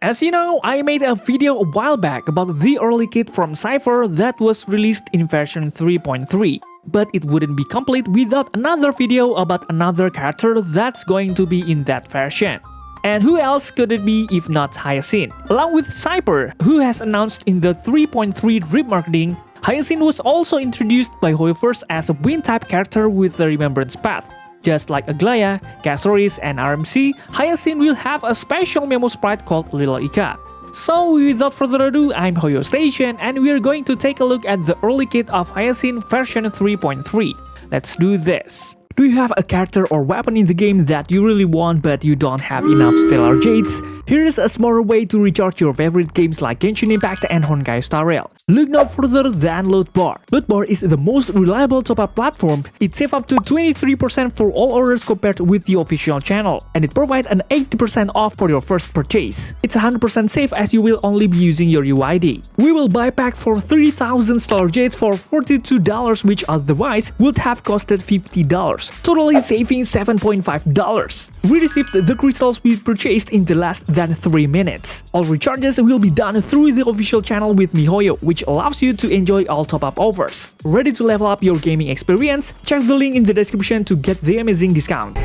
As you know, I made a video a while back about the early kit from Cipher that was released in version 3.3, but it wouldn't be complete without another video about another character that's going to be in that version. And who else could it be if not Hyacine? Along with Cipher, who has announced in the 3.3 remarketing, Hyacine was also introduced by Hoyoverse as a wind-type character with the remembrance path. Just like Aglaea, Castorice, and RMC, Hyacine will have a special memosprite called Little Ika. So without further ado, I'm Hoyostation and we're going to take a look at the early kit of Hyacine version 3.3. Let's do this. Do you have a character or weapon in the game that you really want but you don't have enough stellar jades? Here's a smarter way to recharge your favorite games like Genshin Impact and Hoyoverse. Look no further than Lootbar. Lootbar is the most reliable top-up platform. It saves up to 23% for all orders compared with the official channel, and it provides an 80% off for your first purchase. It's 100% safe as you will only be using your UID. We will buy pack for 3000 stellar jades for $42, which otherwise would have costed $50, totally saving $7.5. We received the crystals we purchased in the less than 3 minutes. All recharges will be done through the official channel with miHoyo, which allows you to enjoy all top-up offers. Ready to level up your gaming experience? Check the link in the description to get the amazing discount.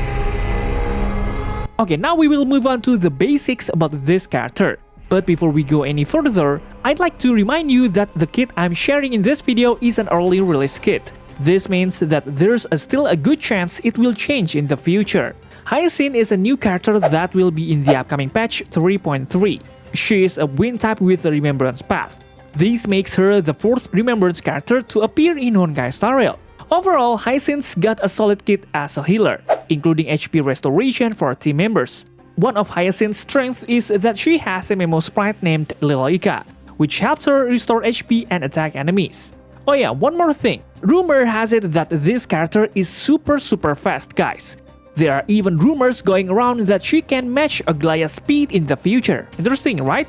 Okay, now we will move on to the basics about this character. But before we go any further, I'd like to remind you that the kit I'm sharing in this video is an early release kit. This means that there's still a good chance it will change in the future. Hyacine is a new character that will be in the upcoming patch 3.3. She is a wind type with a remembrance path. This makes her the 4th remembrance character to appear in Hoyoverse. Overall, Hyacine's got a solid kit as a healer, including HP restoration for team members. One of Hyacine's strengths is that she has a memosprite named Little Ika, which helps her restore HP and attack enemies. Oh yeah, one more thing. Rumor has it that this character is super fast, guys. There are even rumors going around that she can match Aglaea's speed in the future. Interesting, right?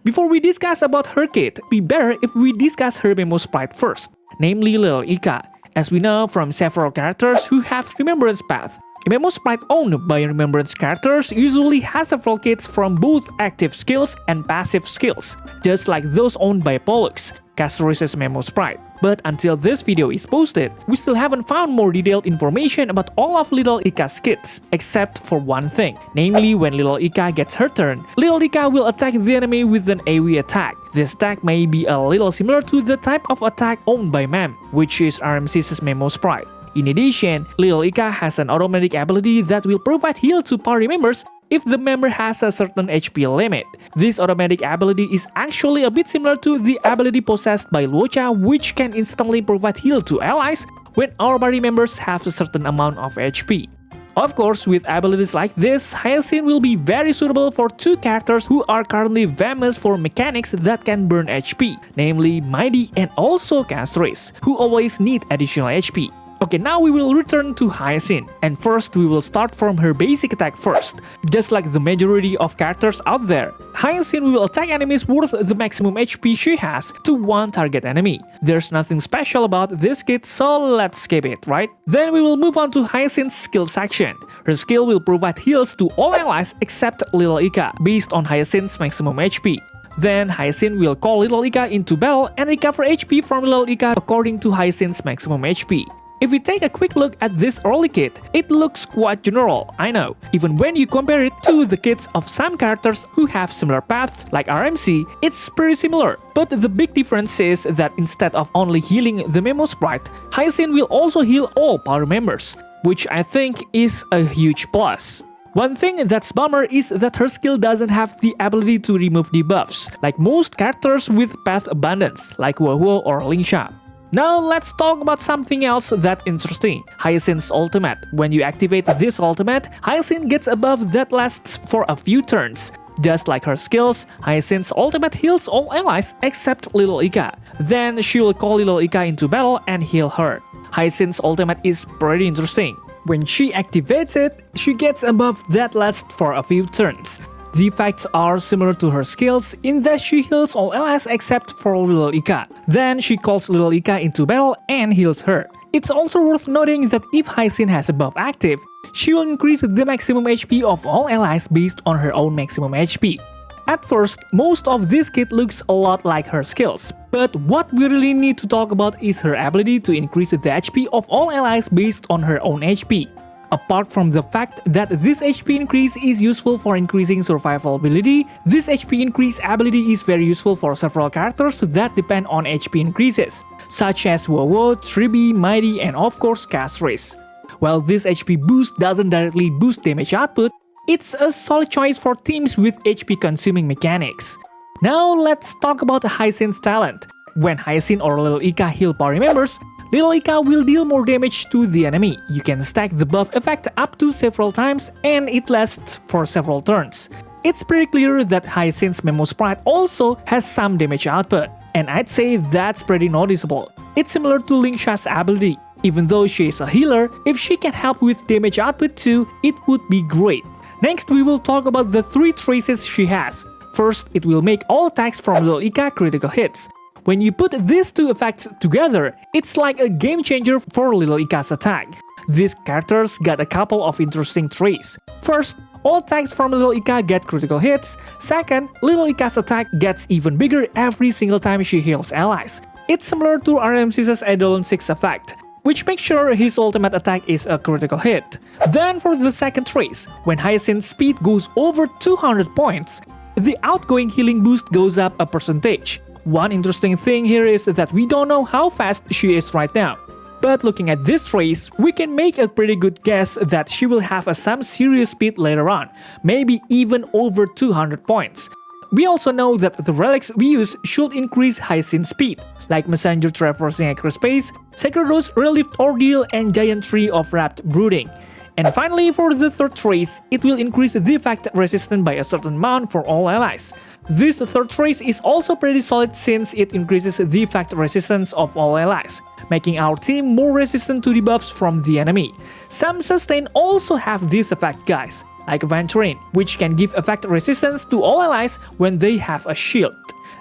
Before we discuss about her kit, it'd be better if we discuss her memosprite first, namely Little Ika. As we know from several characters who have remembrance path, a memosprite owned by remembrance characters usually has several kits from both active skills and passive skills, just like those owned by Pollux, Castorice's memosprite. But until this video is posted, we still haven't found more detailed information about all of Little Ika's kits, except for one thing, namely when Little Ika gets her turn, Little Ika will attack the enemy with an AoE attack. This attack may be a little similar to the type of attack owned by Mem, which is RMC's memosprite. In addition, Little Ika has an automatic ability that will provide heal to party members if the member has a certain HP limit. This automatic ability is actually a bit similar to the ability possessed by Luocha, which can instantly provide heal to allies when our party members have a certain amount of HP. Of course, with abilities like this, Hyacine will be very suitable for two characters who are currently famous for mechanics that can burn HP, namely Mighty and also Castorice, who always need additional HP. Okay, now we will return to Hyacine, and first we will start from her basic attack first. Just like the majority of characters out there, Hyacine will attack enemies worth the maximum HP she has to one target enemy. There's nothing special about this kit, so let's skip it, right? Then we will move on to Hyacine's skill section. Her skill will provide heals to all allies except Little Ika, based on Hyacine's maximum HP. Then Hyacine will call Little Ika into battle and recover HP from Little Ika according to Hyacine's maximum HP. If we take a quick look at this early kit, it looks quite general, I know, even when you compare it to the kits of some characters who have similar paths like RMC, it's pretty similar. But the big difference is that instead of only healing the memosprite, Hyacine will also heal all party members, which I think is a huge plus. One thing that's bummer is that her skill doesn't have the ability to remove debuffs, like most characters with path abundance, like Huohuo or Lingsha. Now let's talk about something else that's interesting, Hyacine's ultimate. When you activate this ultimate, Hyacine gets a buff that lasts for a few turns. Just like her skills, Hyacine's ultimate heals all allies except Little Ika. Then she will call Little Ika into battle and heal her. Hyacine's ultimate is pretty interesting. When she activates it, she gets a buff that lasts for a few turns. The effects are similar to her skills in that she heals all allies except for Little Ika. Then she calls Little Ika into battle and heals her. It's also worth noting that if Hyacine has a buff active, she will increase the maximum HP of all allies based on her own maximum HP. At first, most of this kit looks a lot like her skills, but what we really need to talk about is her ability to increase the HP of all allies based on her own HP. Apart from the fact that this HP increase is useful for increasing survivability, this HP increase ability is very useful for several characters that depend on HP increases, such as Wowo, Tribi, Mighty, and of course Castorice. While this HP boost doesn't directly boost damage output, it's a solid choice for teams with HP consuming mechanics. Now let's talk about Hyacine's talent. When Hyacine or Little Ika heal party members, Little Ika will deal more damage to the enemy. You can stack the buff effect up to several times and it lasts for several turns. It's pretty clear that Hyacine's memosprite also has some damage output, and I'd say that's pretty noticeable. It's similar to Lingsha's ability. Even though she is a healer, if she can help with damage output too, it would be great. Next, we will talk about the 3 traces she has. First, it will make all attacks from Little Ika critical hits. When you put these 2 effects together, it's like a game changer for Little Ika's attack. These characters got a couple of interesting traits. First, all attacks from Little Ika get critical hits. Second, Little Ika's attack gets even bigger every single time she heals allies. It's similar to RMC's Eidolon 6 effect, which makes sure his ultimate attack is a critical hit. Then for the second trace, when Hyacine's speed goes over 200 points, the outgoing healing boost goes up a percentage. One interesting thing here is that we don't know how fast she is right now. But looking at this trace, we can make a pretty good guess that she will have some serious speed later on, maybe even over 200 points. We also know that the relics we use should increase Hyacine's speed, like Messenger traversing across space, Sacred Rose Relieved Ordeal, and Giant Tree of Wrapped Brooding. And finally, for the third trace, it will increase the effect resistance by a certain amount for all allies. This third trace is also pretty solid since it increases the effect resistance of all allies, making our team more resistant to debuffs from the enemy. Some sustain also have this effect, guys, like Venturine, which can give effect resistance to all allies when they have a shield.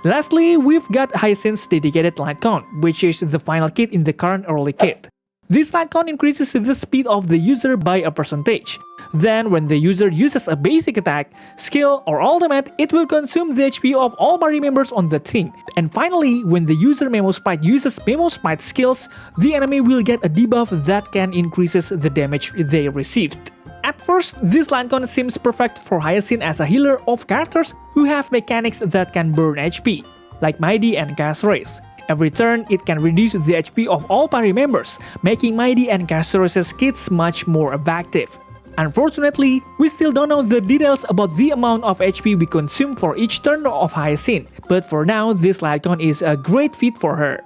Lastly, we've got Hyacine's dedicated light cone, which is the final kit in the current early kit. This light cone increases the speed of the user by a percentage. Then when the user uses a basic attack, skill, or ultimate, it will consume the HP of all party members on the team. And finally, when the user memosprite uses memosprite skills, the enemy will get a debuff that can increases the damage they received. At first, this light cone seems perfect for Hyacine as a healer of characters who have mechanics that can burn HP, like Mighty and Castorice. Every turn, it can reduce the HP of all party members, making Mighty and Castorice's kits much more effective. Unfortunately, we still don't know the details about the amount of HP we consume for each turn of Hyacine, but for now, this light cone is a great fit for her.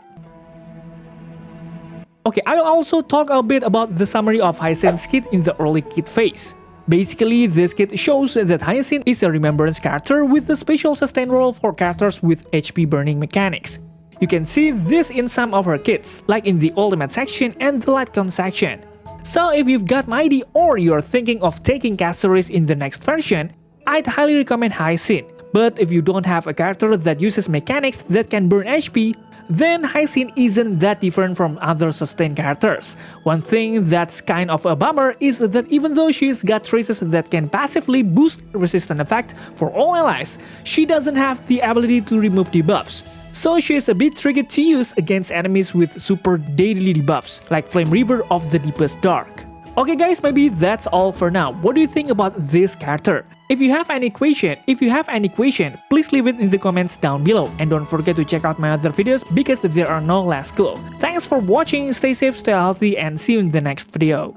Okay, I'll also talk a bit about the summary of Hyacine's kit in the early kit phase. Basically, this kit shows that Hyacine is a remembrance character with a special sustain role for characters with HP burning mechanics. You can see this in some of her kits, like in the ultimate section and the light cone section. So if you've got Mighty or you're thinking of taking Castorice in the next version, I'd highly recommend Hyacine. But if you don't have a character that uses mechanics that can burn HP, then Hyacine isn't that different from other sustain characters. One thing that's kind of a bummer is that even though she's got traces that can passively boost resistance effect for all allies, she doesn't have the ability to remove debuffs. So she is a bit tricky to use against enemies with super deadly debuffs, like Flame River of the Deepest Dark. Okay guys, maybe that's all for now. What do you think about this character? If you have any question, please leave it in the comments down below. And don't forget to check out my other videos because there are no less cool. Thanks for watching, stay safe, stay healthy, and see you in the next video.